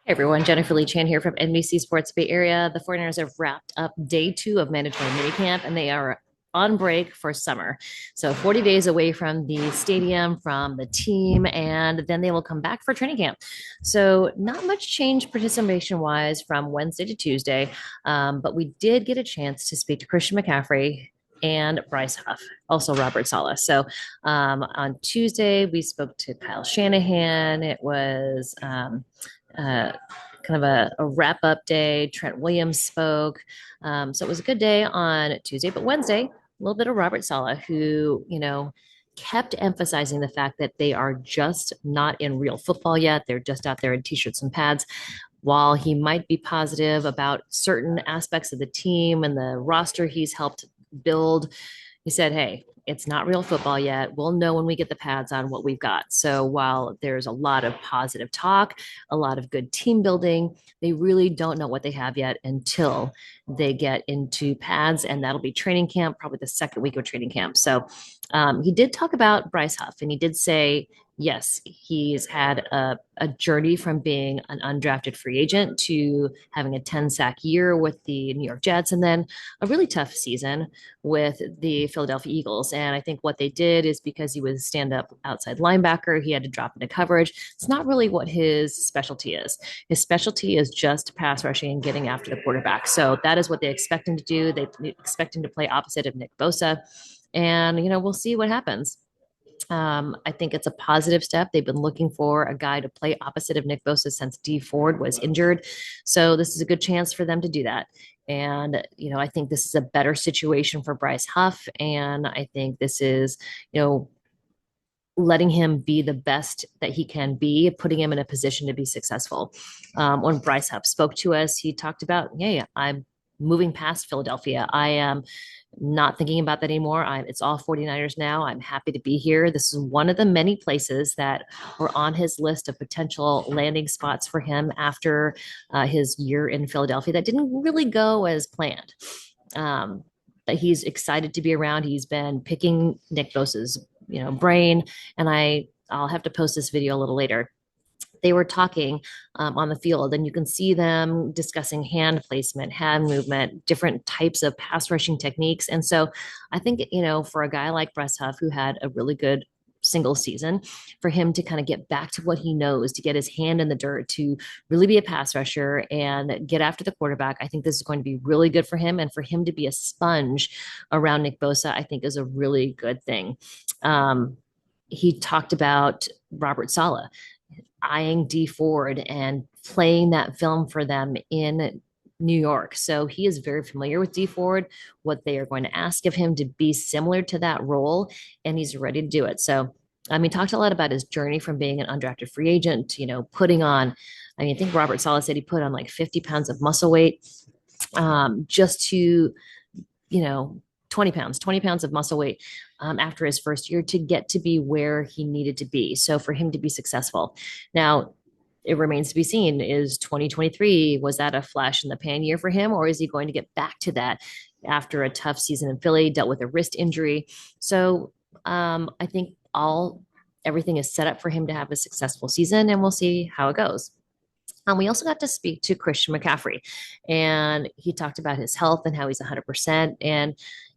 Everyone, Jennifer Lee Chan here from NBC Sports Bay Area. The 49ers have wrapped up day 2 of mandatory minicamp and they are on break for summer. So 40 days away from the stadium, from the team, and then they will come back for training camp. So not much change participation wise from Wednesday to Tuesday, but we did get a chance to speak to Christian McCaffrey and Bryce Huff, also Robert Saleh. So on Tuesday, we spoke to Kyle Shanahan. It was uh, kind of a wrap up day. Trent Williams spoke. So it was a good day on Tuesday, but Wednesday, a little bit of Robert Saleh, who, kept emphasizing the fact that they are just not in real football yet. They're just out there in t-shirts and pads. While he might be positive about certain aspects of the team and the roster he's helped build, he said, hey, it's not real football yet. We'll know when we get the pads on what we've got. So while there's a lot of positive talk, a lot of good team building, they really don't know what they have yet until they get into pads, and that'll be training camp, probably the second week of training camp. So he did talk about Bryce Huff, and he did say, yes, he's had a journey from being an undrafted free agent to having a 10 sack year with the New York Jets, and then a really tough season with the Philadelphia Eagles. And I think what they did is because he was a stand up outside linebacker, he had to drop into coverage. It's not really what his specialty is. His specialty is just pass rushing and getting after the quarterback. So that is what they expect him to do. They expect him to play opposite of Nick Bosa. And, we'll see what happens. I think it's a positive step. They've been looking for a guy to play opposite of Nick Bosa since D Ford was injured. So this is a good chance for them to do that. And, I think this is a better situation for Bryce Huff. And I think this is, letting him be the best that he can be, putting him in a position to be successful. When Bryce Huff spoke to us, he talked about, yeah, I'm moving past Philadelphia. I am not thinking about that anymore. It's all 49ers now. I'm happy to be here. This is one of the many places that were on his list of potential landing spots for him after his year in Philadelphia that didn't really go as planned. But he's excited to be around. He's been picking Nick Bosa's, brain, and I'll have to post this video a little later. They were talking on the field, and you can see them discussing hand placement, hand movement, different types of pass rushing techniques. And so I think, for a guy like Bryce Huff, who had a really good single season, for him to kind of get back to what he knows, to get his hand in the dirt, to really be a pass rusher and get after the quarterback, I think this is going to be really good for him. And for him to be a sponge around Nick Bosa, I think is a really good thing. He talked about Robert Saleh eyeing D Ford and playing that film for them in New York. So he is very familiar with D Ford, what they are going to ask of him to be similar to that role, and he's ready to do it. So, he talked a lot about his journey from being an undrafted free agent to, putting on, I think Robert Saleh said he put on like 50 pounds of muscle weight just to, 20 pounds of muscle weight after his first year to get to be where he needed to be. So for him to be successful. Now, it remains to be seen, is 2023, was that a flash in the pan year for him, or is he going to get back to that after a tough season in Philly, dealt with a wrist injury? So I think everything is set up for him to have a successful season, and we'll see how it goes. We also got to speak to Christian McCaffrey, and he talked about his health and how he's 100%. And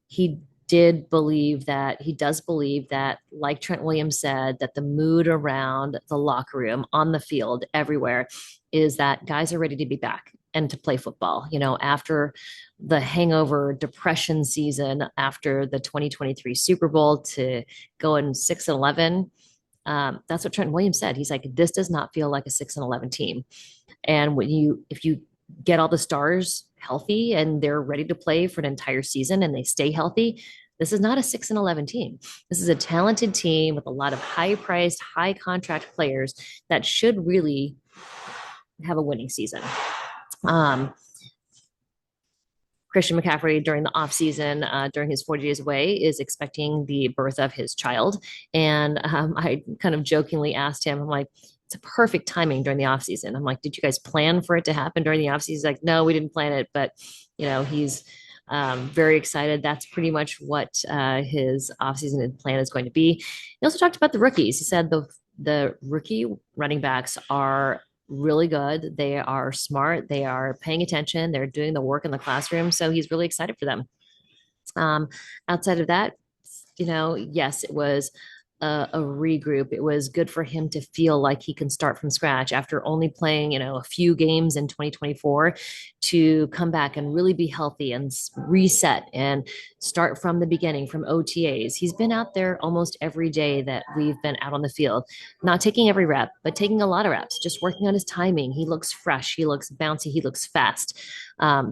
he does believe that, like Trent Williams said, that the mood around the locker room, on the field, everywhere, is that guys are ready to be back and to play football. After the hangover depression season, after the 2023 Super Bowl, to go in 6-11. That's what Trent Williams said. He's like, this does not feel like a 6-11 team. And if you get all the stars healthy and they're ready to play for an entire season and they stay healthy, this is not a 6-11 team. This is a talented team with a lot of high priced, high contract players that should really have a winning season. Christian McCaffrey, during the offseason, during his 40 days away, is expecting the birth of his child. And I kind of jokingly asked him, I'm like, it's a perfect timing during the offseason. I'm like, did you guys plan for it to happen during the offseason? He's like, no, we didn't plan it, but he's very excited. That's pretty much what his offseason plan is going to be. He also talked about the rookies. He said the rookie running backs are really good. They are smart. They are paying attention. They're doing the work in the classroom. So he's really excited for them. Um, Outside of that, yes, it was a regroup. It was good for him to feel like he can start from scratch after only playing, a few games in 2024 to come back and really be healthy and reset and start from the beginning from OTAs. He's been out there almost every day that we've been out on the field, not taking every rep, but taking a lot of reps, just working on his timing. He looks fresh. He looks bouncy. He looks fast.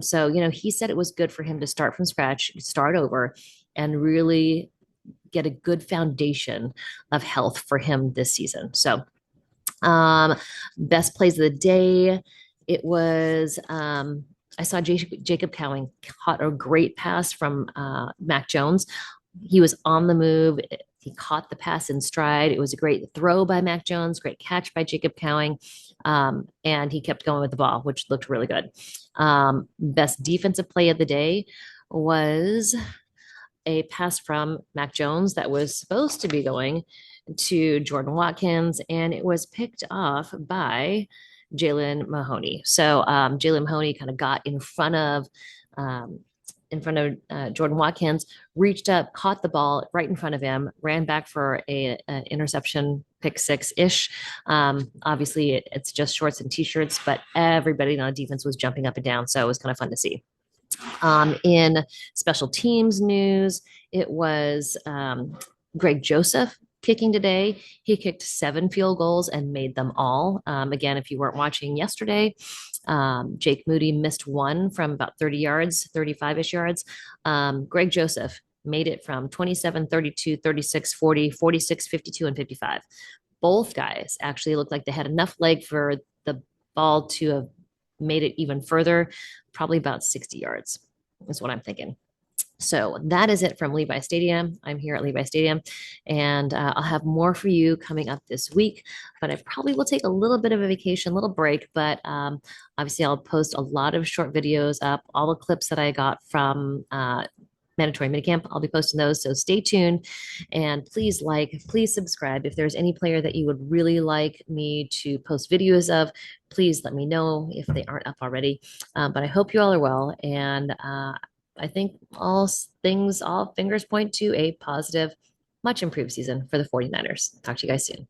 So, he said it was good for him to start from scratch, start over, and really get a good foundation of health for him this season. So, um, best plays of the day, it was I saw Jacob Cowing caught a great pass from Mac Jones. He was on the move. He caught the pass in stride. It was a great throw by Mac Jones, great catch by Jacob Cowing. And he kept going with the ball, which looked really good. Best defensive play of the day was a pass from Mac Jones that was supposed to be going to Jordan Watkins, and it was picked off by Jalen Mahoney. So Jalen Mahoney kind of got um, in front of Jordan Watkins, reached up, caught the ball right in front of him, ran back for a interception, pick six ish. Obviously, it's just shorts and t-shirts, but everybody on defense was jumping up and down, so it was kind of fun to see. In special teams news, it was Greg Joseph kicking today. He kicked 7 field goals and made them all. Again, if you weren't watching yesterday, Jake Moody missed one from about 30 yards, 35-ish yards. Greg Joseph made it from 27, 32, 36, 40, 46, 52, and 55. Both guys actually looked like they had enough leg for the ball to have made it even further, probably about 60 yards is what I'm thinking. So that is it from Levi Stadium. I'm here at Levi Stadium, and I'll have more for you coming up this week. But I probably will take a little bit of a vacation, a little break. But obviously, I'll post a lot of short videos up, all the clips that I got from mandatory minicamp. I'll be posting those, so stay tuned, and please please subscribe. If there's any player that you would really like me to post videos of, please let me know if they aren't up already. But I hope you all are well, and I think all fingers point to a positive, much improved season for the 49ers. Talk to you guys soon.